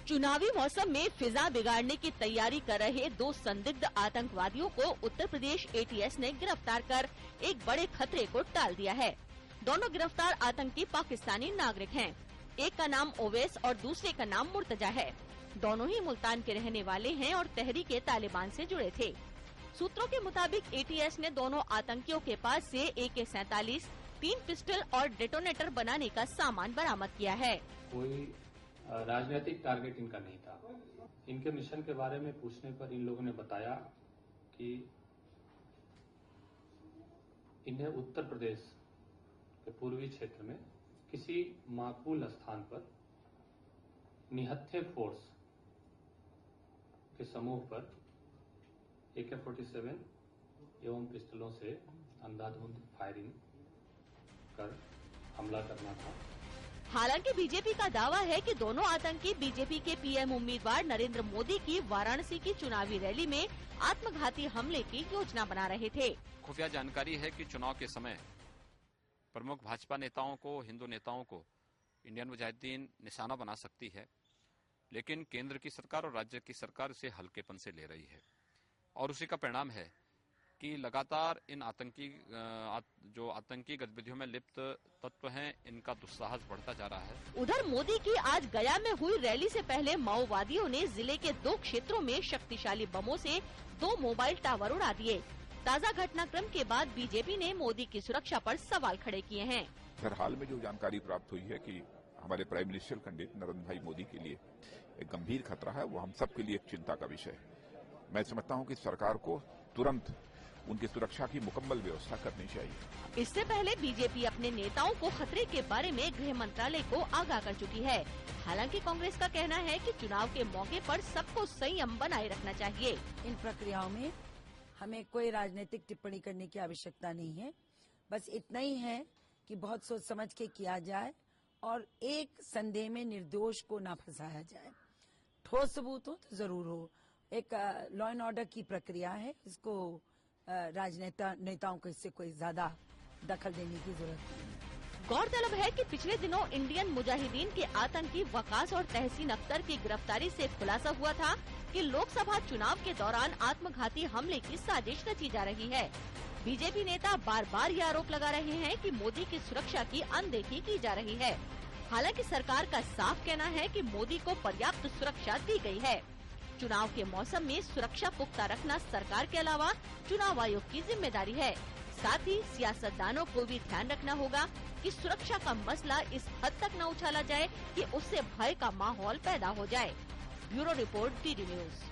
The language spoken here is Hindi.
चुनावी मौसम में फिजा बिगाड़ने की तैयारी कर रहे दो संदिग्ध आतंकवादियों को उत्तर प्रदेश एटीएस ने गिरफ्तार कर एक बड़े खतरे को टाल दिया है। दोनों गिरफ्तार आतंकी पाकिस्तानी नागरिक हैं। एक का नाम ओवैस और दूसरे का नाम मुर्तजा है। दोनों ही मुल्तान के रहने वाले हैं और तहरीके तालिबान से जुड़े थे। सूत्रों के मुताबिक एटीएस ने दोनों आतंकियों के पास से AK-47, 3 पिस्टल और डेटोनेटर बनाने का सामान बरामद किया है। कोई राजनीतिक टारगेट इनका नहीं था। इनके मिशन के बारे में पूछने पर इन लोगों ने बताया कि इन्हें उत्तर प्रदेश के पूर्वी क्षेत्र में किसी माकूल स्थान पर निहत्थे फोर्स के समूह पर AK-47 एवं पिस्टलों से अंधाधुंध फायरिंग कर हमला करना था। हालांकि बीजेपी का दावा है कि दोनों आतंकी बीजेपी के PM उम्मीदवार नरेंद्र मोदी की वाराणसी की चुनावी रैली में आत्मघाती हमले की योजना बना रहे थे। खुफिया जानकारी है कि चुनाव के समय प्रमुख भाजपा नेताओं को, हिंदू नेताओं को इंडियन मुजाहिदीन निशाना बना सकती है, लेकिन केंद्र की सरकार और राज्य की सरकार इसे हल्केपन से ले रही है और उसी का परिणाम है कि लगातार इन आतंकी गतिविधियों में लिप्त तत्व हैं, इनका दुस्साहस बढ़ता जा रहा है। उधर मोदी की आज गया में हुई रैली से पहले माओवादियों ने जिले के 2 क्षेत्रों में शक्तिशाली बमों से 2 मोबाइल टावर उड़ा दिए। ताज़ा घटनाक्रम के बाद बीजेपी ने मोदी की सुरक्षा पर सवाल खड़े किए हैं। सर, हाल में जो जानकारी प्राप्त हुई है कि हमारे प्राइम मिनिस्टर कैंडिडेट नरेंद्र भाई मोदी के लिए एक गंभीर खतरा है, वो हम सब के लिए एक चिंता का विषय है। मैं समझता हूं कि सरकार को तुरंत उनकी सुरक्षा की मुकम्मल व्यवस्था करनी चाहिए। इससे पहले बीजेपी अपने नेताओं को खतरे के बारे में गृह मंत्रालय को आगाह कर चुकी है। हालांकि कांग्रेस का कहना है कि चुनाव के मौके पर सबको संयम बनाए रखना चाहिए। इन प्रक्रियाओं में हमें कोई राजनीतिक टिप्पणी करने की आवश्यकता नहीं है। बस इतना ही है कि बहुत सोच समझ के किया जाए और एक संदेह में निर्दोष को ना फंसाया जाए। ठोस सबूत हो तो जरूर हो। एक लॉ एंड ऑर्डर की प्रक्रिया है, इसको नेताओं को इससे कोई ज्यादा दखल देने की जरूरत नहीं है। गौरतलब है कि पिछले दिनों इंडियन मुजाहिदीन के आतंकी वकास और तहसीन अख्तर की गिरफ्तारी से खुलासा हुआ था कि लोकसभा चुनाव के दौरान आत्मघाती हमले की साजिश रची जा रही है। बीजेपी नेता बार बार ये आरोप लगा रहे हैं कि मोदी की सुरक्षा की अनदेखी की जा रही है। हालांकि सरकार का साफ कहना है कि मोदी को पर्याप्त सुरक्षा दी गई है। चुनाव के मौसम में सुरक्षा पुख्ता रखना सरकार के अलावा चुनाव आयोग की जिम्मेदारी है। साथ ही सियासतदानों को भी ध्यान रखना होगा कि सुरक्षा का मसला इस हद तक न उछाला जाए कि उससे भय का माहौल पैदा हो जाए। Bureau report, DD news.